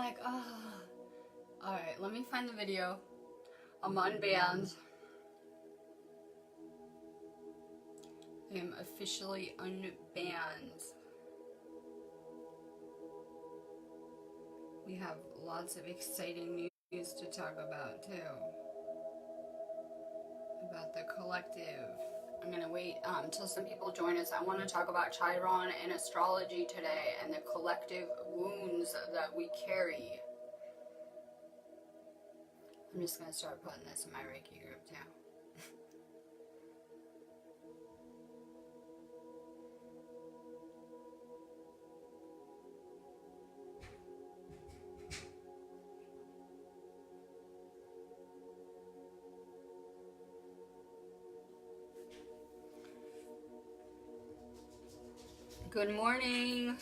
like, oh. Alright, let me find the video. I'm unbanned. I am officially unbanned. We have lots of exciting news to talk about too. About the collective. I'm gonna wait until some people join us. I want to talk about Chiron and astrology today and the collective wounds that we carry. I'm just gonna start putting this in my Reiki group too. Good morning.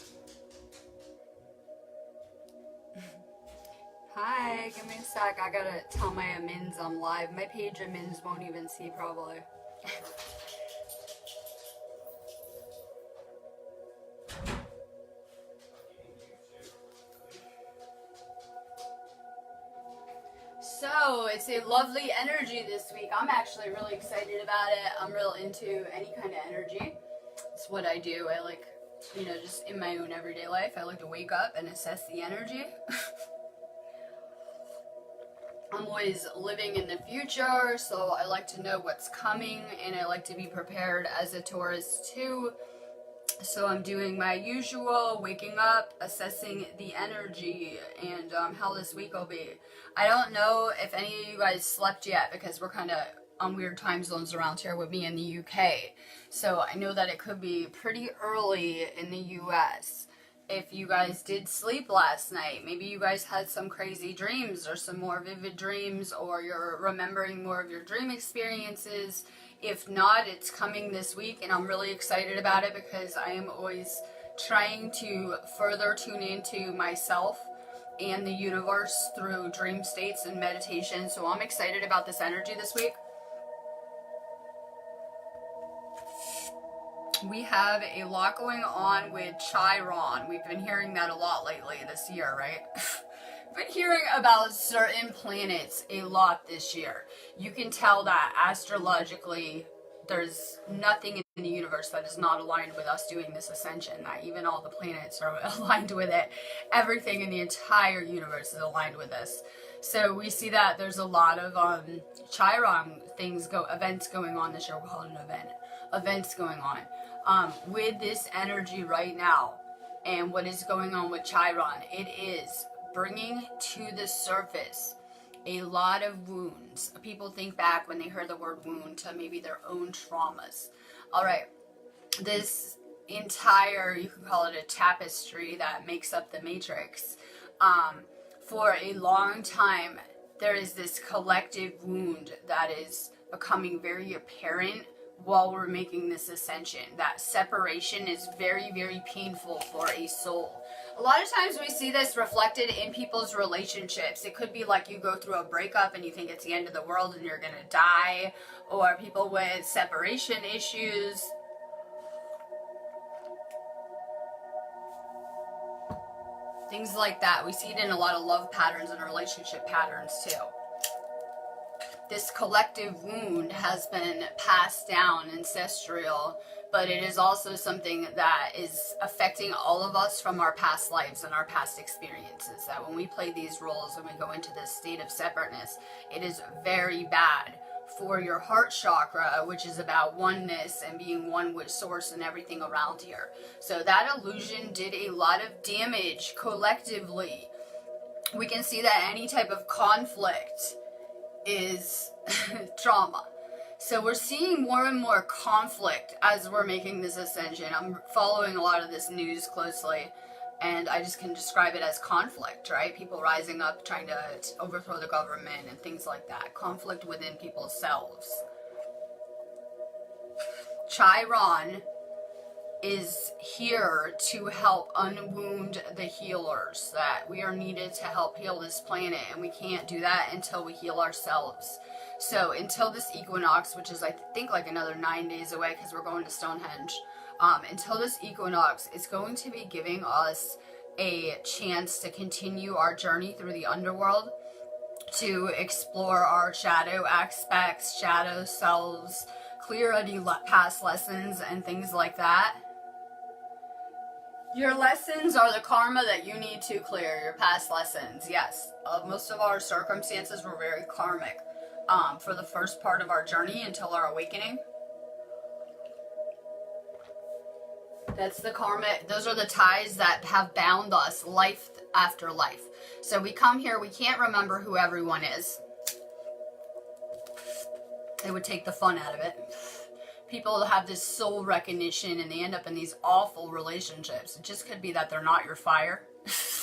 Hi, give me a sec. I gotta tell my admins I'm live. My page admins won't even see probably. So, it's a lovely energy this week. I'm actually really excited about it. I'm real into any kind of energy. It's what I do. I like, just in my own everyday life, I like to wake up and assess the energy. I'm always living in the future, so I like to know what's coming, and I like to be prepared as a Taurus too. So I'm doing my usual, waking up, assessing the energy, and how this week will be. I don't know if any of you guys slept yet, because we're kind of on weird time zones around here with me in the UK. So I know that it could be pretty early in the US. If you guys did sleep last night, maybe you guys had some crazy dreams or some more vivid dreams, or you're remembering more of your dream experiences. If not, it's coming this week, and I'm really excited about it because I am always trying to further tune into myself and the universe through dream states and meditation. So I'm excited about this energy this week. We have a lot going on with Chiron. We've been hearing that a lot lately this year, right? Been hearing about certain planets a lot this year. You can tell that astrologically there's nothing in the universe that is not aligned with us doing this ascension, that even all the planets are aligned with it. Everything in the entire universe is aligned with this. So we see that there's a lot of Chiron events going on this year. We'll call it an event. Events going on with this energy right now, and what is going on with Chiron. It is bringing to the surface a lot of wounds. People think back when they heard the word wound to maybe their own traumas. All right, this entire, you could call it a tapestry that makes up the matrix. For a long time, there is this collective wound that is becoming very apparent while we're making this ascension. That separation is very, very painful for a soul. A lot of times we see this reflected in people's relationships. It could be like you go through a breakup and you think it's the end of the world and you're gonna die, or people with separation issues. Things like that. We see it in a lot of love patterns and relationship patterns too. This collective wound has been passed down ancestral, but it is also something that is affecting all of us from our past lives and our past experiences. That when we play these roles and we go into this state of separateness, it is very bad for your heart chakra, which is about oneness and being one with source and everything around here. So that illusion did a lot of damage collectively. We can see that any type of conflict is trauma. So we're seeing more and more conflict as we're making this ascension. I'm following a lot of this news closely, and I just can describe it as conflict, right? People rising up, trying to overthrow the government and things like that. Conflict within people's selves. Chiron is here to help unwound the healers, that we are needed to help heal this planet, and we can't do that until we heal ourselves. So until this equinox, which is I think like another 9 days away because we're going to Stonehenge, until this equinox, it's going to be giving us a chance to continue our journey through the underworld, to explore our shadow aspects, shadow selves, clear any past lessons and things like that. Your lessons are the karma that you need to clear, your past lessons, yes. Most of our circumstances were very karmic for the first part of our journey until our awakening. That's the karma. Those are the ties that have bound us life after life. So we come here, we can't remember who everyone is. It would take the fun out of it. People have this soul recognition and they end up in these awful relationships. It just could be that they're not your fire.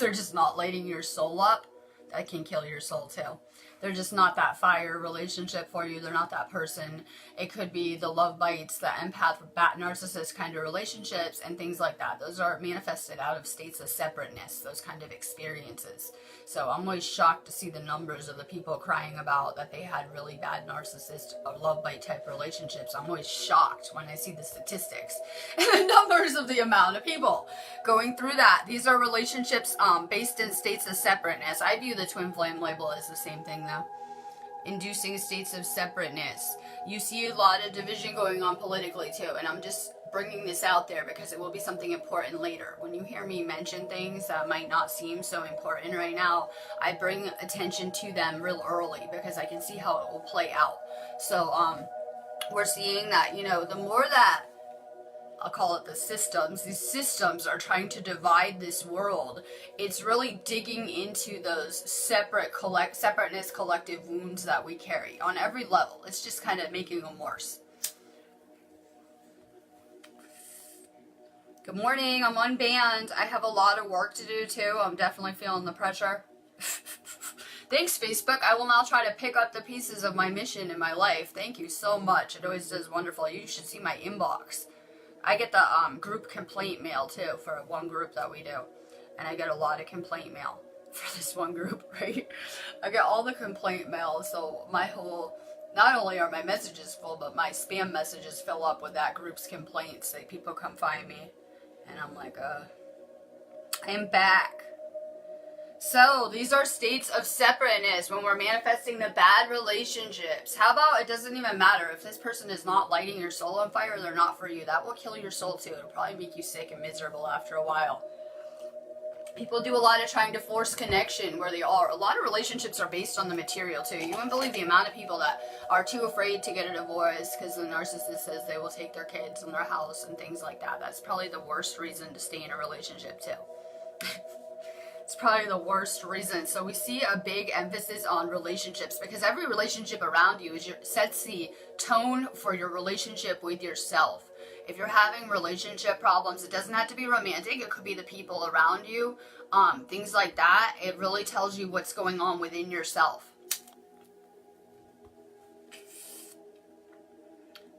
They're just not lighting your soul up. That can kill your soul too. They're just not that fire relationship for you. They're not that person. It could be the love bites, the empath, bat, narcissist kind of relationships and things like that. Those are manifested out of states of separateness, those kind of experiences. So I'm always shocked to see the numbers of the people crying about that they had really bad narcissist or love bite type relationships. I'm always shocked when I see the statistics and the numbers of the amount of people going through that. These are relationships based in states of separateness. I view the twin flame label as the same thing though. Inducing states of separateness. You see a lot of division going on politically too, and I'm just bringing this out there because it will be something important later. When you hear me mention things that might not seem so important right now, I bring attention to them real early because I can see how it will play out. So we're seeing that, you know, the more that I'll call it the systems. These systems are trying to divide this world. It's really digging into those separateness, collective wounds that we carry on every level. It's just kind of making them worse. Good morning. I'm unbanned. I have a lot of work to do too. I'm definitely feeling the pressure. Thanks, Facebook. I will now try to pick up the pieces of my mission in my life. Thank you so much. It always does wonderful. You should see my inbox. I get the group complaint mail too for one group that we do. And I get a lot of complaint mail for this one group, right? I get all the complaint mail, so my whole, not only are my messages full, but my spam messages fill up with that group's complaints. Like people come find me and I'm like, I'm back. So these are states of separateness when we're manifesting the bad relationships. How about it doesn't even matter if this person is not lighting your soul on fire, they're not for you. That will kill your soul too. It'll probably make you sick and miserable after a while. People do a lot of trying to force connection where they are. A lot of relationships are based on the material too. You wouldn't believe the amount of people that are too afraid to get a divorce because the narcissist says they will take their kids and their house and things like that. That's probably the worst reason to stay in a relationship too. It's probably the worst reason. So we see a big emphasis on relationships because every relationship around you sets the tone for your relationship with yourself. If you're having relationship problems, it doesn't have to be romantic. It could be the people around you, things like that. It really tells you what's going on within yourself.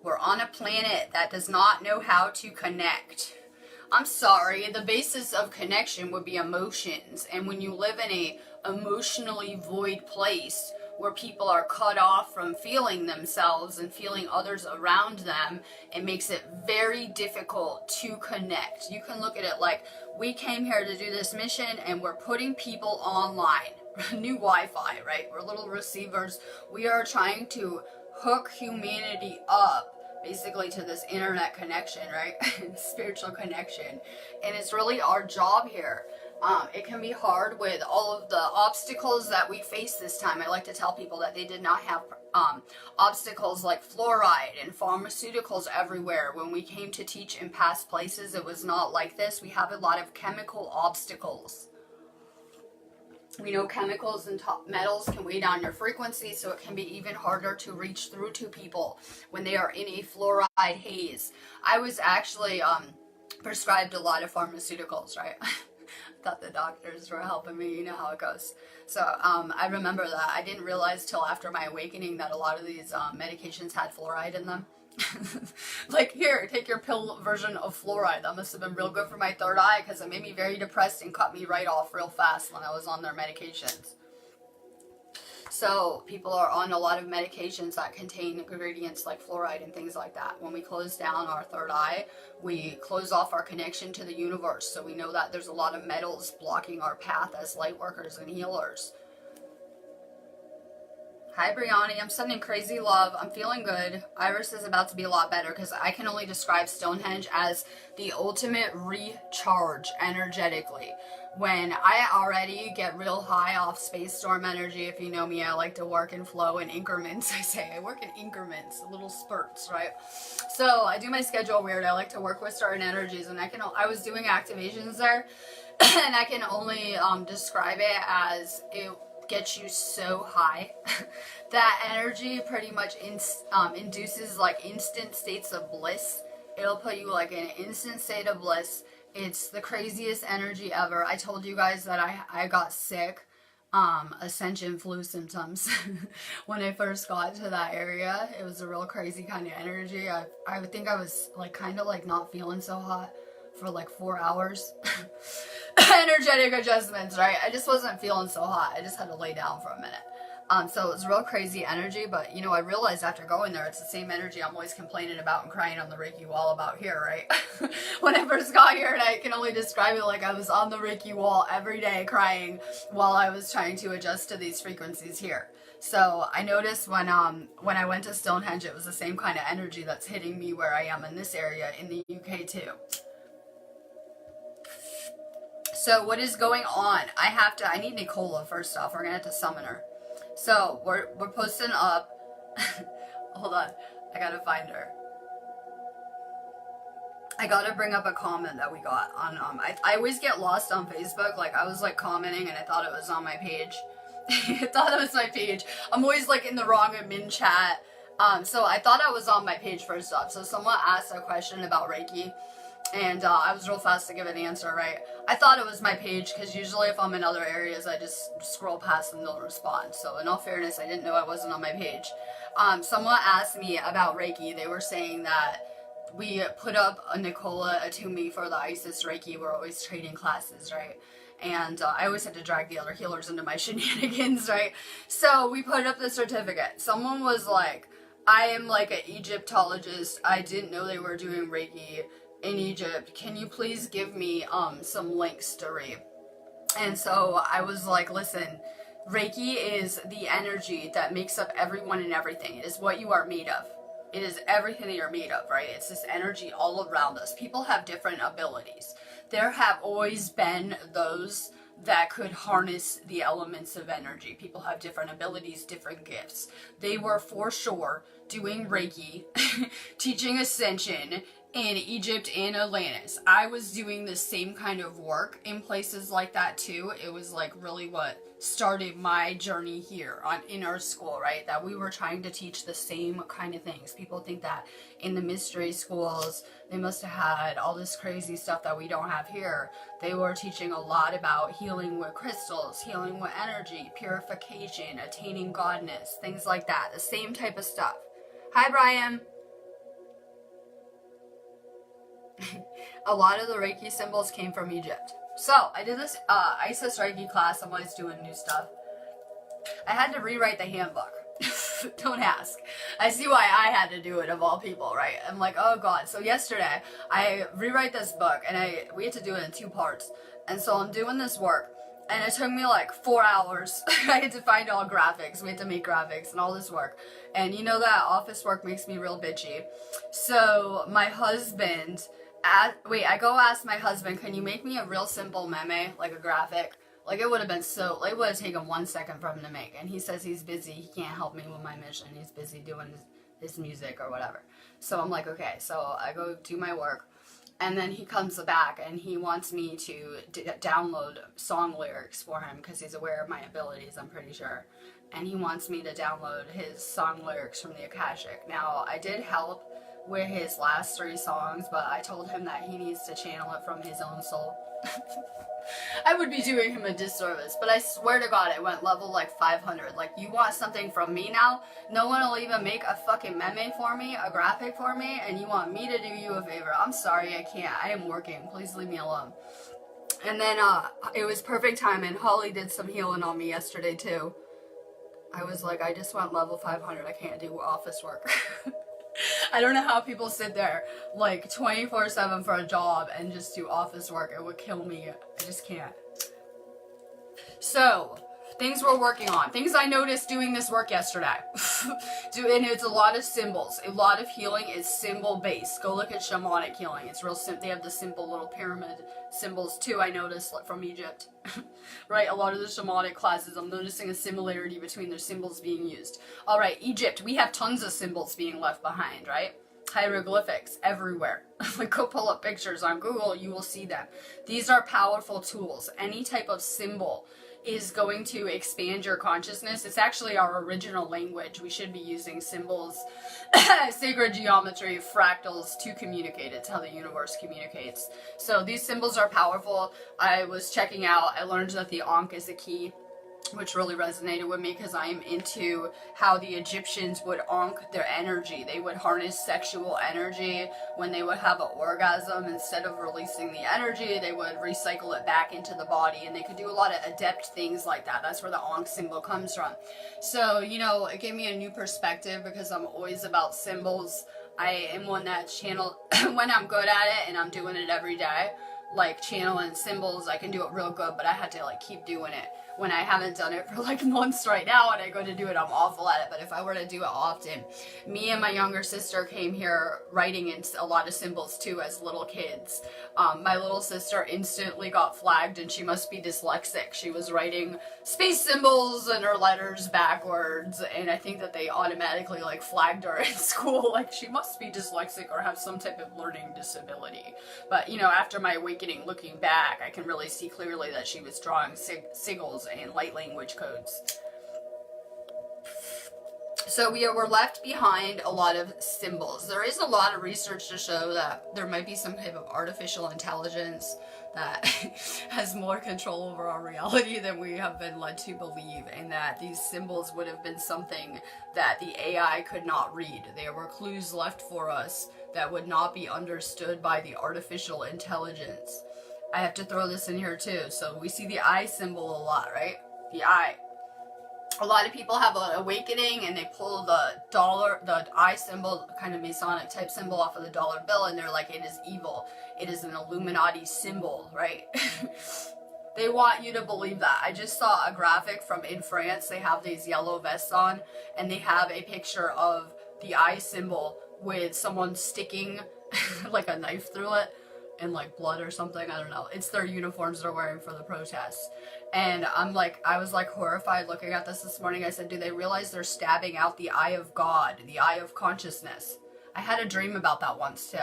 We're on a planet that does not know how to connect. I'm sorry, the basis of connection would be emotions. And when you live in a emotionally void place where people are cut off from feeling themselves and feeling others around them, it makes it very difficult to connect. You can look at it like, we came here to do this mission and we're putting people online. New Wi-Fi, right? We're little receivers. We are trying to hook humanity up basically to this internet connection, right? Spiritual connection. And it's really our job here. It can be hard with all of the obstacles that we face this time. I like to tell people that they did not have obstacles like fluoride and pharmaceuticals everywhere. When we came to teach in past places, it was not like this. We have a lot of chemical obstacles. We know chemicals and metals can weigh down your frequency, so it can be even harder to reach through to people when they are in a fluoride haze. I was actually prescribed a lot of pharmaceuticals, right? Thought the doctors were helping me, you know how it goes. So I remember that. I didn't realize till after my awakening that a lot of these medications had fluoride in them. Like, here, take your pill version of fluoride. That must have been real good for my third eye because it made me very depressed and cut me right off real fast when I was on their medications. So So people are on a lot of medications that contain ingredients like fluoride and things like that. When we close down our third eye, we close off our connection to the universe. So we know that there's a lot of metals blocking our path as light workers and healers. Hi, Brianni. I'm sending crazy love. I'm feeling good. Iris is about to be a lot better because I can only describe Stonehenge as the ultimate recharge energetically. When I already get real high off space storm energy, if you know me, I like to work in flow in increments. I work in increments, little spurts, right? So I do my schedule weird. I like to work with certain energies, and I was doing activations there, and I can only describe it as it gets you so high. That energy pretty much induces like instant states of bliss. It'll put you like in an instant state of bliss. It's the craziest energy ever. I told you guys that I got sick, Ascension flu symptoms when I first got to that area. It was a real crazy kind of energy. I think I was like kind of like not feeling so hot for like 4 hours. Energetic adjustments, right? I just wasn't feeling so hot. I just had to lay down for a minute. So it was real crazy energy, but you know, I realized after going there, it's the same energy I'm always complaining about and crying on the Reiki wall about here, right? When I first got here, and I can only describe it like I was on the Reiki wall every day crying while I was trying to adjust to these frequencies here. So I noticed when I went to Stonehenge, it was the same kind of energy that's hitting me where I am in this area in the UK too. So what is going on? I need Nicola first off. We're gonna have to summon her. So we're posting up. Hold on, I gotta find her. I gotta bring up a comment that we got on I always get lost on Facebook. Like I was like commenting and I thought it was on my page. I thought it was my page. I'm always like in the wrong admin chat. So I thought I was on my page first off. So someone asked a question about Reiki. And I was real fast to give an answer, right? I thought it was my page because usually if I'm in other areas, I just scroll past and don't respond. So in all fairness, I didn't know I wasn't on my page. Someone asked me about Reiki. They were saying that we put up a Nicola Atumi for the Isis Reiki. We're always trading classes, right? And I always had to drag the other healers into my shenanigans, right? So we put up the certificate. Someone was like, I am like an Egyptologist. I didn't know they were doing Reiki in Egypt. Can you please give me some links to read? And so I was like, listen, Reiki is the energy that makes up everyone and everything. It is what you are made of. It is everything that you're made of, right? It's this energy all around us. People have different abilities. There have always been those that could harness the elements of energy. People have different abilities, different gifts. They were for sure doing Reiki, teaching Ascension in Egypt and Atlantis. I was doing the same kind of work in places like that too. It was like really what started my journey here in our school, right? That we were trying to teach the same kind of things. People think that in the mystery schools, they must have had all this crazy stuff that we don't have here. They were teaching a lot about healing with crystals, healing with energy, purification, attaining godness, things like that. The same type of stuff. Hi, Brian. A lot of the Reiki symbols came from Egypt. So I did this Isis Reiki class. I'm always doing new stuff. I had to rewrite the handbook. Don't ask. I see why I had to do it of all people, right? I'm like, oh god. So yesterday I rewrite this book and we had to do it in 2 parts. And so I'm doing this work and it took me like 4 hours. I had to find all graphics. We had to make graphics and all this work. And you know that office work makes me real bitchy. So my husband I go ask my husband, can you make me a real simple meme, like a graphic? Like it would have taken 1 second for him to make. And he says he's busy, he can't help me with my mission. He's busy doing his music or whatever. So I'm like, okay. So I go do my work. And then he comes back and he wants me to download song lyrics for him because he's aware of my abilities, I'm pretty sure. And he wants me to download his song lyrics from the Akashic. Now, I did help with his last 3 songs, but I told him that he needs to channel it from his own soul. I would be doing him a disservice, but I swear to God, it went level like 500. Like, you want something from me now? No one will even make a fucking meme for me, a graphic for me, and you want me to do you a favor. I'm sorry, I can't. I am working. Please leave me alone. And then, it was perfect timing. Holly did some healing on me yesterday, too. I was like, I just went level 500. I can't do office work. I don't know how people sit there like 24/7 for a job and just do office work. It would kill me. I just can't. So, things we're working on. Things I noticed doing this work yesterday. And it's a lot of symbols. A lot of healing is symbol based. Go look at shamanic healing. It's real simple. They have the simple little pyramid symbols too, I noticed from Egypt. Right? A lot of the shamanic classes, I'm noticing a similarity between their symbols being used. Alright, Egypt. We have tons of symbols being left behind, right? Hieroglyphics everywhere. Like, go pull up pictures on Google, you will see them. These are powerful tools. Any type of symbol is going to expand your consciousness. It's actually our original language. We should be using symbols, sacred geometry, fractals to communicate. It's how the universe communicates. So these symbols are powerful. I was checking out, I learned that the Ankh is a key, which really resonated with me because I am into how the Egyptians would ankh their energy. They would harness sexual energy when they would have an orgasm. Instead of releasing the energy, they would recycle it back into the body, and they could do a lot of adept things like that. That's where the ankh symbol comes from. So, you know, it gave me a new perspective because I'm always about symbols. I am one that channel when I'm good at it, and I'm doing it every day, like channeling symbols, I can do it real good, but I had to like keep doing it. When I haven't done it for like months right now and I go to do it, I'm awful at it. But if I were to do it often, me and my younger sister came here writing in a lot of symbols too as little kids. My little sister instantly got flagged, and she must be dyslexic. She was writing space symbols and her letters backwards, and I think that they automatically like flagged her in school. Like, she must be dyslexic or have some type of learning disability. But you know, after my awakening, looking back, I can really see clearly that she was drawing sigils and light language codes. So we were left behind a lot of symbols. There is a lot of research to show that there might be some type of artificial intelligence that has more control over our reality than we have been led to believe, and that these symbols would have been something that the AI could not read. There were clues left for us that would not be understood by the artificial intelligence. I have to throw this in here too. So we see the eye symbol a lot, right? The eye. A lot of people have an awakening and they pull the eye symbol, kind of Masonic type symbol, off of the dollar bill, and they're like, it is evil. It is an Illuminati symbol, right? They want you to believe that. I just saw a graphic from in France. They have these yellow vests on, and they have a picture of the eye symbol with someone sticking like a knife through it, and like blood or something, I don't know. It's their uniforms they're wearing for the protests. And I was like horrified looking at this morning. I said, do they realize they're stabbing out the eye of God, the eye of consciousness? I had a dream about that once too.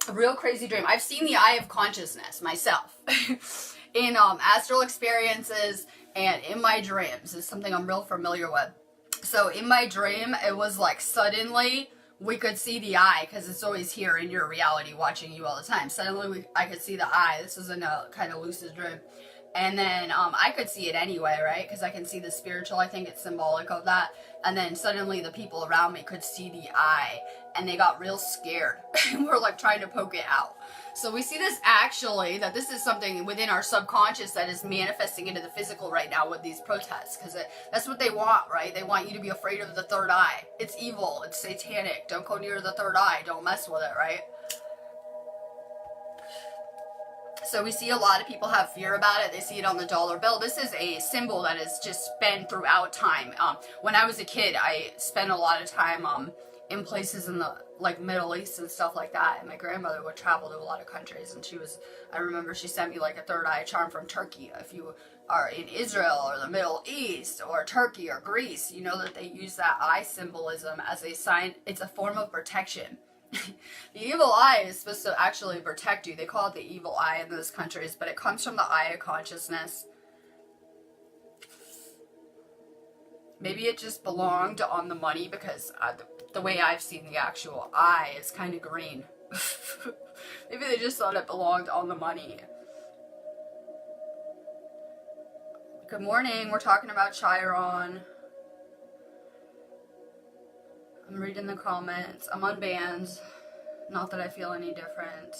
A real crazy dream. I've seen the eye of consciousness myself in astral experiences and in my dreams. It's something I'm real familiar with. So in my dream, it was like suddenly we could see the eye, because it's always here in your reality watching you all the time. Suddenly I could see the eye. This was in a kind of lucid dream. And then I could see it anyway, right? Because I can see the spiritual. I think it's symbolic of that. And then suddenly the people around me could see the eye, and they got real scared. And we're like trying to poke it out. So we see this actually, that this is something within our subconscious that is manifesting into the physical right now with these protests. Because that's what they want, right? They want you to be afraid of the third eye. It's evil. It's satanic. Don't go near the third eye. Don't mess with it, right? So we see a lot of people have fear about it. They see it on the dollar bill. This is a symbol that has just been throughout time. When I was a kid, I spent a lot of time in places in the like Middle East and stuff like that. And my grandmother would travel to a lot of countries, and I remember she sent me like a third eye charm from Turkey. If you are in Israel or the Middle East or Turkey or Greece, you know that they use that eye symbolism as a sign. It's a form of protection. The evil eye is supposed to actually protect you. They call it the evil eye in those countries, but it comes from the eye of consciousness. Maybe it just belonged on the money, because the way I've seen the actual eye is kind of green. Maybe they just thought it belonged on the money. Good morning. We're talking about Chiron. I'm reading the comments. I'm unbanned. Not that I feel any different.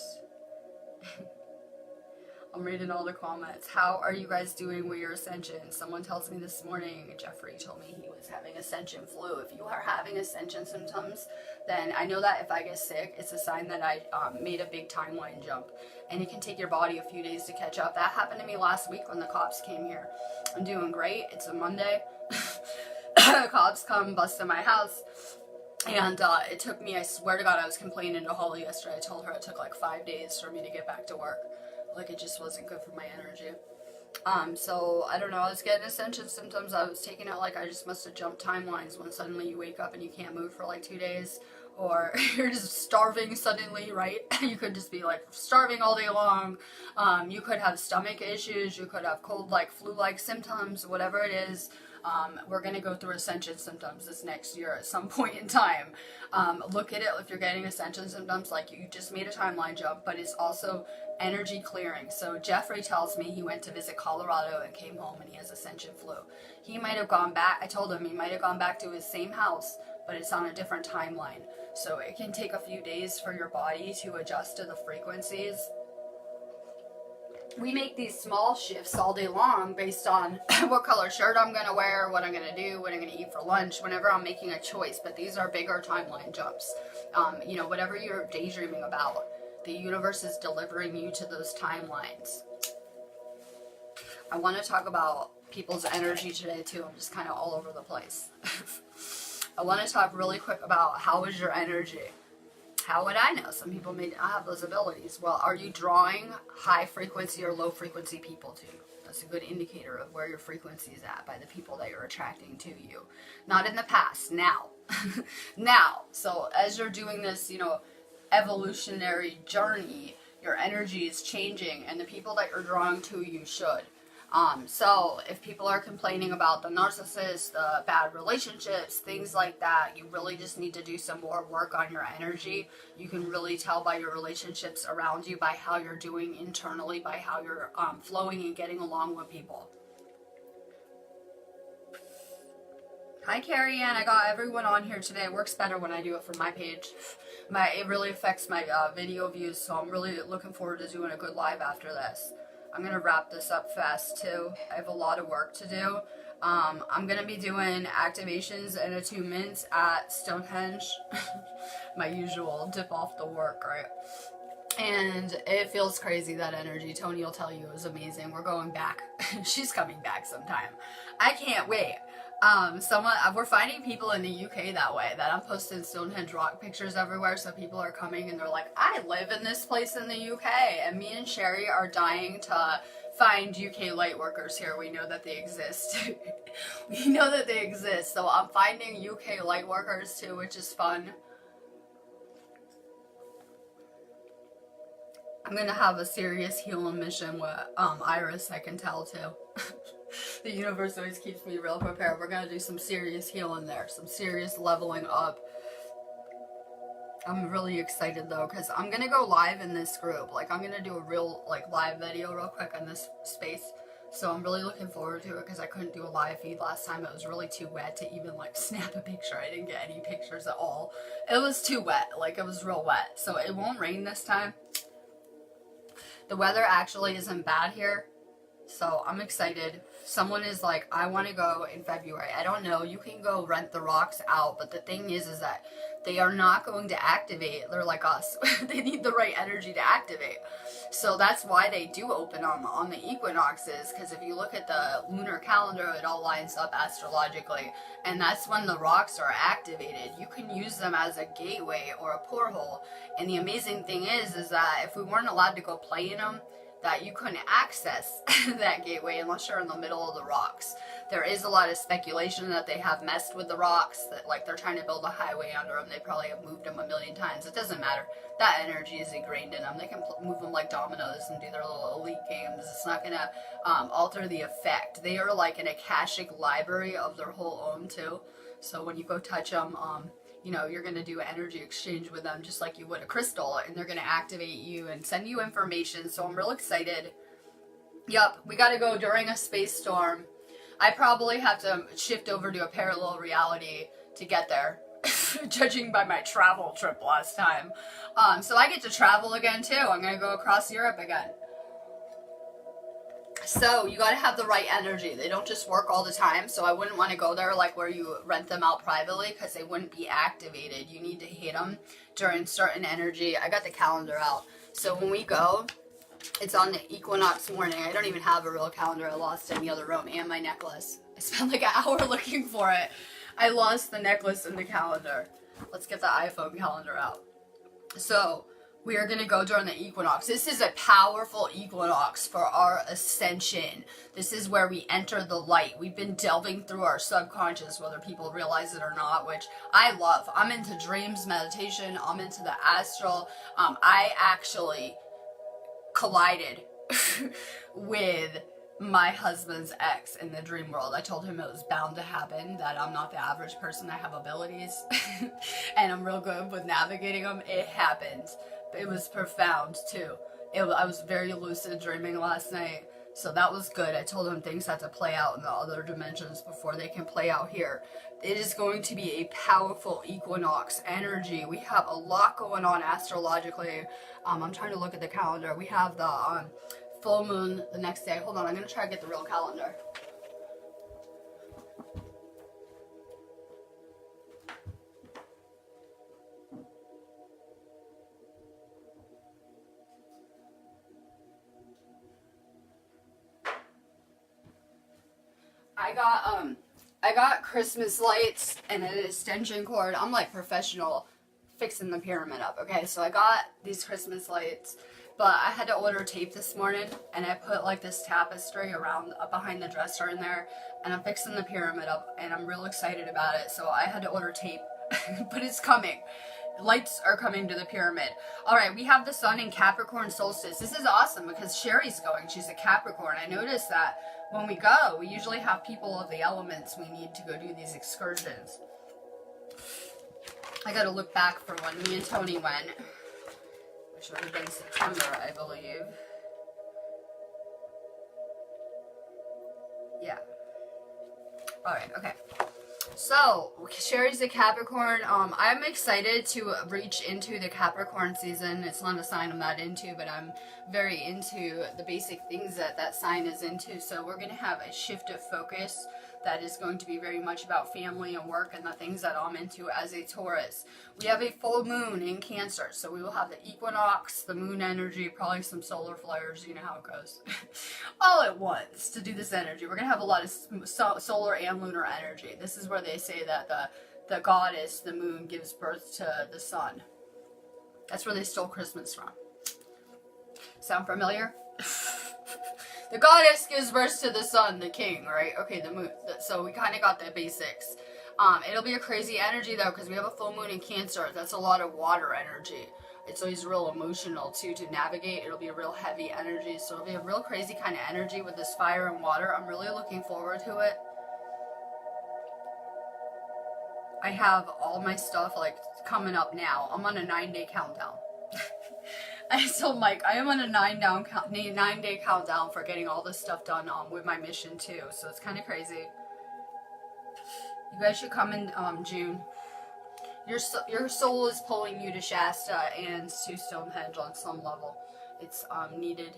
I'm reading all the comments. How are you guys doing with your ascension? Someone tells me this morning, Jeffrey told me he was having ascension flu. If you are having ascension symptoms, then I know that if I get sick, it's a sign that I made a big timeline jump. And it can take your body a few days to catch up. That happened to me last week when the cops came here. I'm doing great. It's a Monday. The cops come, bust in my house. And it took me, I swear to God, I was complaining to Holly yesterday. I told her it took like 5 days for me to get back to work. Like, it just wasn't good for my energy. So, I don't know, I was getting ascension symptoms. I was taking it like I just must have jumped timelines when suddenly you wake up and you can't move for like 2 days. Or you're just starving suddenly, right? You could just be like starving all day long. You could have stomach issues. You could have cold, like flu-like symptoms, whatever it is. We're going to go through ascension symptoms this next year at some point in time. Look at it if you're getting ascension symptoms, like you just made a timeline jump, but it's also energy clearing. So Jeffrey tells me he went to visit Colorado and came home and he has ascension flu. He might have gone back, I told him he might have gone back to his same house, but it's on a different timeline. So it can take a few days for your body to adjust to the frequencies. We make these small shifts all day long based on what color shirt I'm going to wear, what I'm going to do, what I'm going to eat for lunch, whenever I'm making a choice. But these are bigger timeline jumps. You know, whatever you're daydreaming about, the universe is delivering you to those timelines. I want to talk about people's energy today too. I'm just kind of all over the place. I want to talk really quick about how is your energy. How would I know? Some people may not have those abilities. Well, are you drawing high frequency or low frequency people to you? That's a good indicator of where your frequency is at by the people that you're attracting to you. Not in the past, now. Now. So as you're doing this, you know, evolutionary journey, your energy is changing and the people that you're drawing to you should. So if people are complaining about the narcissist, the bad relationships, things like that, you really just need to do some more work on your energy. You can really tell by your relationships around you, by how you're doing internally, by how you're flowing and getting along with people. Hi Carrie Ann, I got everyone on here today. It works better when I do it from my page. It really affects my video views, so I'm really looking forward to doing a good live after this. I'm going to wrap this up fast too. I have a lot of work to do. I'm going to be doing activations and attunements at Stonehenge. My usual dip off the work, right? And it feels crazy, that energy. Tony will tell you it was amazing. We're going back. She's coming back sometime. I can't wait. We're finding people in the UK that way, that I'm posting Stonehenge rock pictures everywhere, so people are coming and they're like, I live in this place in the UK, and me and Sherry are dying to find UK light workers here. We know that they exist. We know that they exist, so I'm finding UK light workers too, which is fun. I'm gonna have a serious healing mission with Iris, I can tell too. The universe always keeps me real prepared. We're gonna do some serious healing there, some serious leveling up. I'm really excited though, because I'm gonna go live in this group. Like, I'm gonna do a real live video real quick in this space. So I'm really looking forward to it, because I couldn't do a live feed last time. It was really too wet to even snap a picture. I didn't get any pictures at all. It was too wet. It was real wet. So it won't rain this time. The weather actually isn't bad here. So I'm excited. Someone is like, I want to go in February. I don't know. You can go rent the rocks out. But the thing is that they are not going to activate. They're like us. They need the right energy to activate. So that's why they do open on the equinoxes. Because if you look at the lunar calendar, it all lines up astrologically. And that's when the rocks are activated. You can use them as a gateway or a porthole. And the amazing thing is that if we weren't allowed to go play in them, that you couldn't access that gateway unless you're in the middle of the rocks. There is a lot of speculation that they have messed with the rocks, that they're trying to build a highway under them. They probably have moved them a million times. It doesn't matter. That energy is ingrained in them. They can move them like dominoes and do their little elite games. It's not going to alter the effect. They are like an Akashic library of their whole own too. So when you go touch them, you know, you're going to do an energy exchange with them just like you would a crystal, and they're going to activate you and send you information. So I'm real excited. Yup, we got to go during a space storm. I probably have to shift over to a parallel reality to get there, judging by my travel trip last time. So I get to travel again too. I'm going to go across Europe again. So you got to have the right energy. They don't just work all the time. So I wouldn't want to go there like where you rent them out privately, because they wouldn't be activated. You need to hit them during certain energy. I got the calendar out. So when we go, it's on the equinox morning. I don't even have a real calendar. I lost it in the other room, and my necklace. I spent like an hour looking for it. I lost the necklace in the calendar. Let's get the iPhone calendar out. So we are going to go during the equinox. This is a powerful equinox for our ascension. This is where we enter the light. We've been delving through our subconscious, whether people realize it or not, which I love. I'm into dreams, meditation. I'm into the astral. I actually collided with my husband's ex in the dream world. I told him it was bound to happen, that I'm not the average person. I have abilities and I'm real good with navigating them. It happened. It was profound too. I was very lucid dreaming last night, so that was good. I told him things had to play out in the other dimensions before they can play out here. It is going to be a powerful equinox energy. We have a lot going on astrologically. I'm trying to look at the calendar. We have the full moon the next day. Hold on, I'm gonna try to get the real calendar. I got Christmas lights and an extension cord. I'm like professional fixing the pyramid up, okay? So I got these Christmas lights, but I had to order tape this morning, and I put like this tapestry around behind the dresser in there, and I'm fixing the pyramid up, and I'm real excited about it. So I had to order tape, but it's coming. Lights are coming to the pyramid. All right, we have the sun in Capricorn solstice. This is awesome because Sherry's going. She's a Capricorn. I noticed that when we go, we usually have people of the elements. We need to go do these excursions. I got to look back for when me and Tony went, which would have been September, I believe. Yeah. All right, okay. So, Sherry's a Capricorn. I'm excited to reach into the Capricorn season. It's not a sign I'm not into, but I'm very into the basic things that sign is into. So we're going to have a shift of focus that is going to be very much about family and work and the things that I'm into as a Taurus. We have a full moon in Cancer, so we will have the equinox, the moon energy, probably some solar flares, you know how it goes, all at once to do this energy. We're going to have a lot of solar and lunar energy. This is where they say that the goddess, the moon, gives birth to the sun. That's where they stole Christmas from. Sound familiar? The goddess gives birth to the sun, the king, right? Okay, the moon. So we kind of got the basics. It'll be a crazy energy, though, because we have a full moon in Cancer. That's a lot of water energy. It's always real emotional, too, to navigate. It'll be a real heavy energy. So it'll be a real crazy kind of energy with this fire and water. I'm really looking forward to it. I have all my stuff, like, coming up now. I'm on a 9-day countdown. I told Mike, I am on a 9-day countdown for getting all this stuff done with my mission too. So it's kind of crazy. You guys should come in June. Your soul is pulling you to Shasta and to Stonehenge on some level. It's needed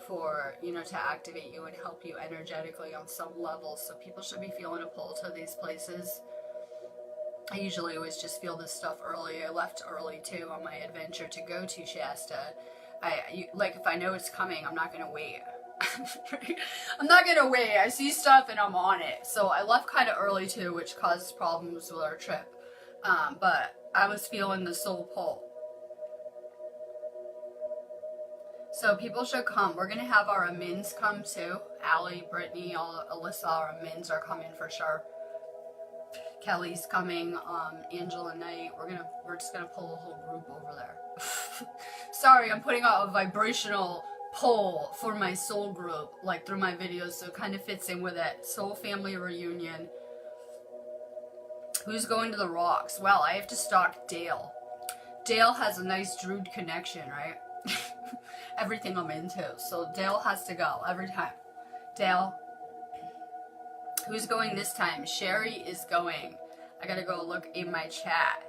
for, to activate you and help you energetically on some level. So people should be feeling a pull to these places. I usually always just feel this stuff early. I left early too on my adventure to go to Shasta. If I know it's coming, I'm not gonna wait. I'm not gonna wait. I see stuff and I'm on it. So I left kind of early too, which caused problems with our trip. But I was feeling the soul pull. So people should come. We're gonna have our amins come too. Allie, Brittany, Alyssa, our amins are coming for sure. Kelly's coming, Angela Knight. We're just gonna pull a whole group over there. Sorry, I'm putting out a vibrational pull for my soul group, like through my videos, so it kind of fits in with it. Soul family reunion. Who's going to the rocks? Well, I have to stalk Dale. Dale has a nice Druid connection, right? Everything I'm into. So Dale has to go every time. Dale. Who's going this time? Sherry is going. I gotta go look in my chat.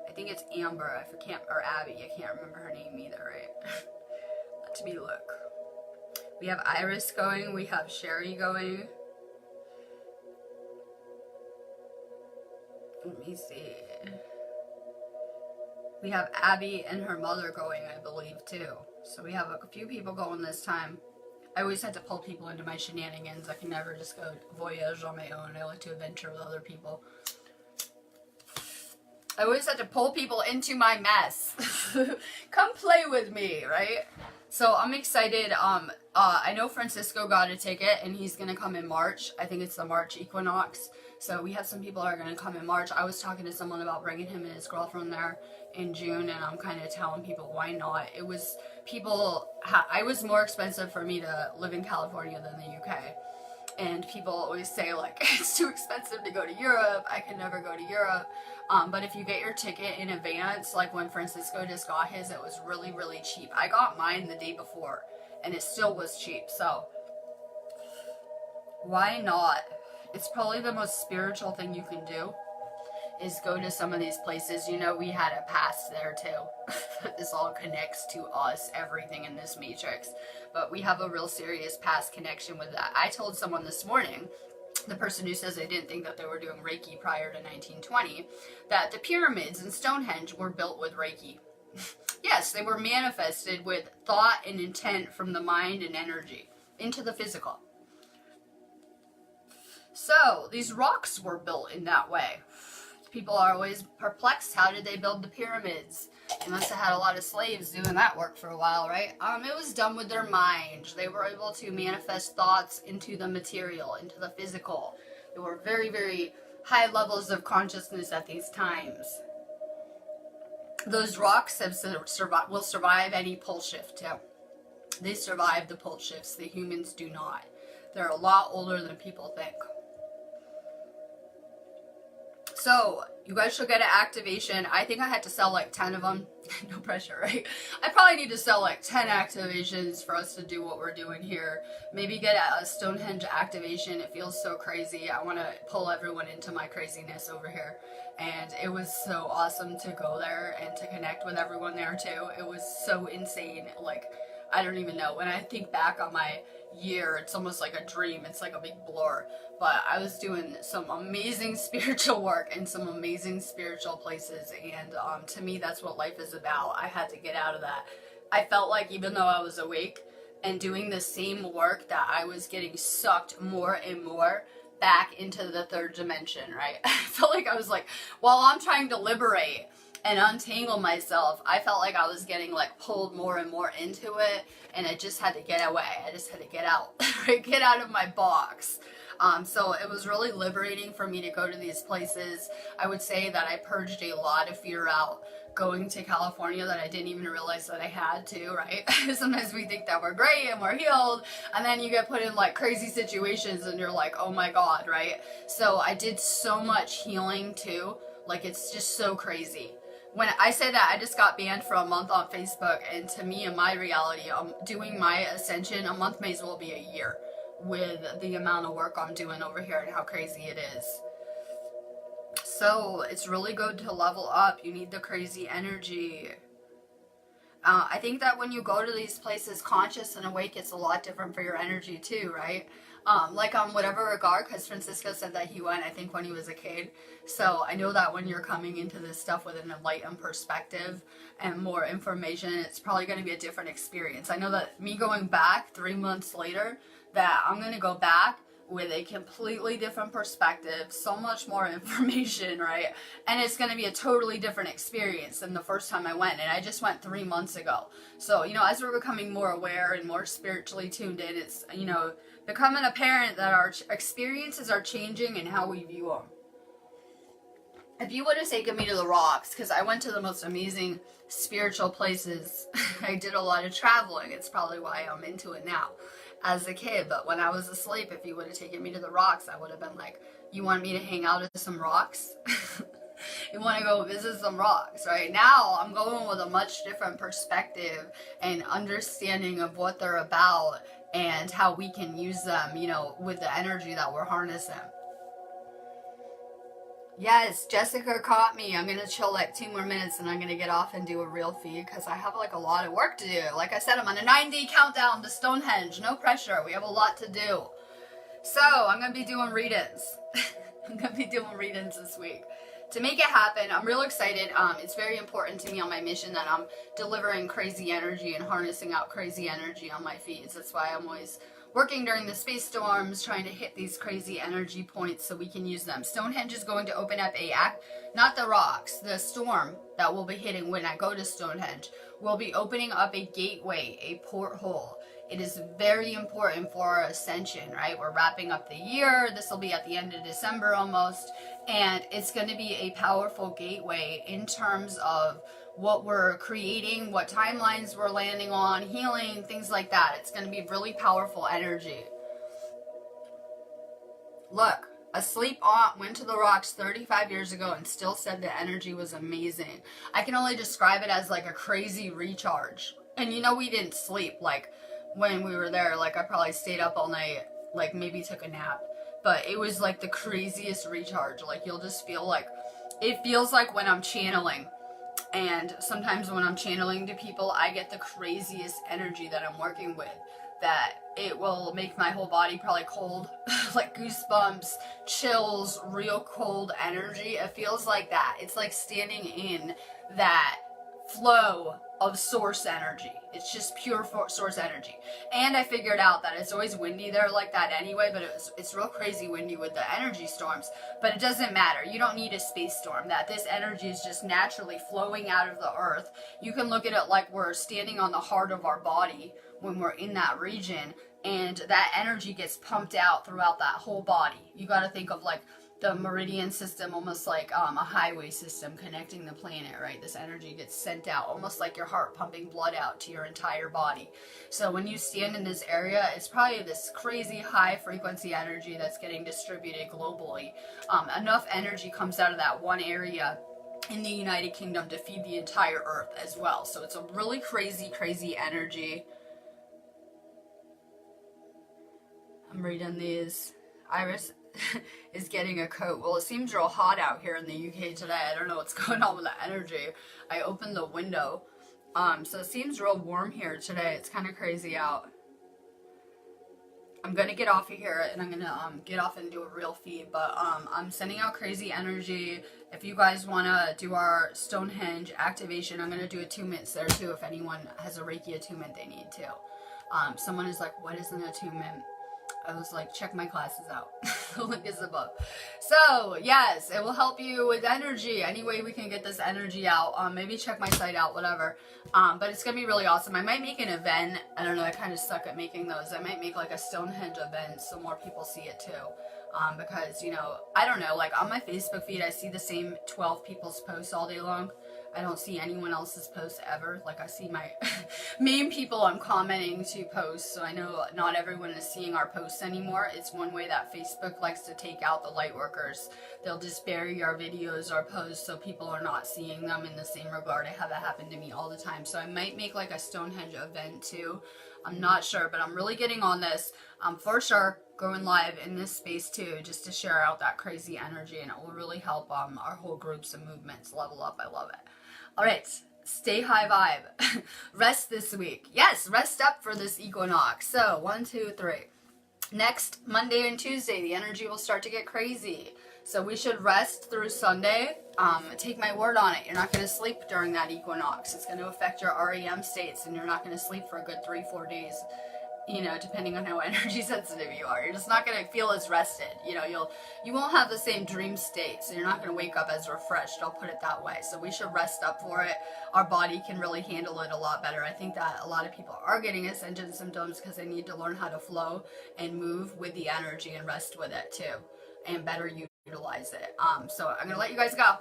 I think it's Amber. Or Abby. I can't remember her name either, right? Let me look. We have Iris going. We have Sherry going. Let me see. We have Abby and her mother going, I believe, too. So we have a few people going this time. I always had to pull people into my shenanigans. I can never just go voyage on my own. I like to adventure with other people. I always had to pull people into my mess. Come play with me, right? So I'm excited. I know Francisco got a ticket and he's going to come in March. I think it's the March equinox. So we have some people that are going to come in March. I was talking to someone about bringing him and his girlfriend there in June, and I'm kind of telling people why not. It was I was more expensive for me to live in California than the UK. And people always say, like, it's too expensive to go to Europe. I can never go to Europe. But if you get your ticket in advance, like when Francisco just got his, it was really, really cheap. I got mine the day before, and it still was cheap. So why not? It's probably the most spiritual thing you can do, is go to some of these places. You know, we had a past there too. This all connects to us, everything in this matrix. But we have a real serious past connection with that. I told someone this morning, the person who says they didn't think that they were doing Reiki prior to 1920, that the pyramids in Stonehenge were built with Reiki. Yes, they were manifested with thought and intent from the mind and energy into the physical. So, these rocks were built in that way. People are always perplexed. How did they build the pyramids? They must have had a lot of slaves doing that work for a while, right? It was done with their mind. They were able to manifest thoughts into the material, into the physical. They were very, very high levels of consciousness at these times. Those rocks will survive any pole shift, too. They survive the pole shifts. The humans do not. They're a lot older than people think. So, you guys should get an activation. I think I had to sell like 10 of them. No pressure, right? I probably need to sell like 10 activations for us to do what we're doing here. Maybe get a Stonehenge activation. It feels so crazy. I want to pull everyone into my craziness over here. And it was so awesome to go there and to connect with everyone there too. It was so insane. Like, I don't even know. When I think back on my year, it's almost like a dream. It's like a big blur. But I was doing some amazing spiritual work in some amazing spiritual places, and to me, that's what life is about. I had to get out of that. I felt like even though I was awake and doing the same work, that I was getting sucked more and more back into the third dimension, right? I felt like I was like, while I'm trying to liberate and untangle myself, I felt like I was getting like pulled more and more into it, and I just had to get away. I just had to get out, right? Get out of my box. So it was really liberating for me to go to these places. I would say that I purged a lot of fear out going to California that I didn't even realize that I had to, right? Sometimes we think that we're great and we're healed, and then you get put in like crazy situations and you're like, oh my God, right? So I did so much healing too. Like, it's just so crazy. When I say that, I just got banned for a month on Facebook, and to me, in my reality, doing my Ascension, a month may as well be a year with the amount of work I'm doing over here and how crazy it is. So it's really good to level up. You need the crazy energy. I think that when you go to these places conscious and awake, it's a lot different for your energy too, right? Like on whatever regard, because Francisco said that he went, I think, when he was a kid. So I know that when you're coming into this stuff with an enlightened perspective and more information, it's probably going to be a different experience. I know that me going back 3 months later, that I'm going to go back with a completely different perspective, so much more information, right? And it's going to be a totally different experience than the first time I went, and I just went 3 months ago. So, you know, as we're becoming more aware and more spiritually tuned in, it's, you know, becoming apparent that our experiences are changing and how we view them. If you would have taken me to the rocks, because I went to the most amazing spiritual places, I did a lot of traveling, it's probably why I'm into it now. As a kid, but when I was asleep, if you would have taken me to the rocks, I would have been like, you want me to hang out at some rocks? You want to go visit some rocks, right? Now, I'm going with a much different perspective and understanding of what they're about and how we can use them, you know, with the energy that we're harnessing. Yes, Jessica caught me. I'm gonna chill like 2 more minutes and I'm gonna get off and do a real feed because I have like a lot of work to do. Like I said, I'm on a 9-day countdown to Stonehenge. No pressure. We have a lot to do. So I'm gonna be doing read-ins. I'm gonna be doing read-ins this week. To make it happen, I'm real excited. It's very important to me on my mission that I'm delivering crazy energy and harnessing out crazy energy on my feeds. That's why I'm always working during the space storms, trying to hit these crazy energy points so we can use them. Stonehenge is going to open up not the rocks, the storm that we'll be hitting when I go to Stonehenge will be opening up a gateway, a porthole. It is very important for our ascension, right? We're wrapping up the year. This will be at the end of December almost. And it's going to be a powerful gateway in terms of what we're creating, what timelines we're landing on, healing, things like that. It's going to be really powerful energy. Look, Asleep Aunt went to the rocks 35 years ago and still said the energy was amazing. I can only describe it as like a crazy recharge. And you know, we didn't sleep. Like when we were there, like I probably stayed up all night, like maybe took a nap. But it was like the craziest recharge. Like you'll just feel like, it feels like when I'm channeling. And sometimes when I'm channeling to people, I get the craziest energy that I'm working with, that it will make my whole body probably cold, like goosebumps, chills, real cold energy. It feels like that. It's like standing in that flow of source energy. It's just pure source energy. And I figured out that it's always windy there like that anyway, but it's real crazy windy with the energy storms. But it doesn't matter. You don't need a space storm. That this energy is just naturally flowing out of the earth. You can look at it like we're standing on the heart of our body when we're in that region, and that energy gets pumped out throughout that whole body. You got to think of like the meridian system, almost like a highway system connecting the planet, right? This energy gets sent out, almost like your heart pumping blood out to your entire body. So when you stand in this area, it's probably this crazy high frequency energy that's getting distributed globally. Enough energy comes out of that one area in the United Kingdom to feed the entire earth as well. So it's a really crazy, crazy energy. I'm reading these. Iris is getting a coat. Well, it seems real hot out here in the UK today. I don't know what's going on with the energy. I opened the window. So it seems real warm here today. It's kind of crazy out. I'm going to get off of here and I'm going to get off and do a real feed. But I'm sending out crazy energy. If you guys want to do our Stonehenge activation, I'm going to do attunements there too. If anyone has a Reiki attunement they need to. Someone is like, what is an attunement? I was like, check my classes out. The link is above. So, yes, it will help you with energy. Any way we can get this energy out. Maybe check my site out, whatever. But it's going to be really awesome. I might make an event. I don't know, I kind of suck at making those. I might make like a Stonehenge event so more people see it too. Because, you know, I don't know, like on my Facebook feed, I see the same 12 people's posts all day long. I don't see anyone else's posts ever. Like I see my main people I'm commenting to posts, so I know not everyone is seeing our posts anymore. It's one way that Facebook likes to take out the light workers. They'll just bury our videos, our posts, so people are not seeing them in the same regard. I have that happen to me all the time. So I might make like a Stonehenge event too. I'm not sure, but I'm really getting on this. For sure, going live in this space too, just to share out that crazy energy, and it will really help our whole groups and movements level up. I love it. All right, stay high vibe. Rest this week. Yes, rest up for this equinox. So 1, 2, 3. Next Monday and Tuesday, the energy will start to get crazy. So we should rest through Sunday. Take my word on it. You're not going to sleep during that equinox. It's going to affect your REM states, and you're not going to sleep for a good 3-4 days. You know, depending on how energy sensitive you are, you're just not going to feel as rested. You know, you won't have the same dream state, so you're not going to wake up as refreshed. I'll put it that way. So we should rest up for it. Our body can really handle it a lot better. I think that a lot of people are getting Ascension symptoms because they need to learn how to flow and move with the energy and rest with it too, and better utilize it. So I'm going to let you guys go.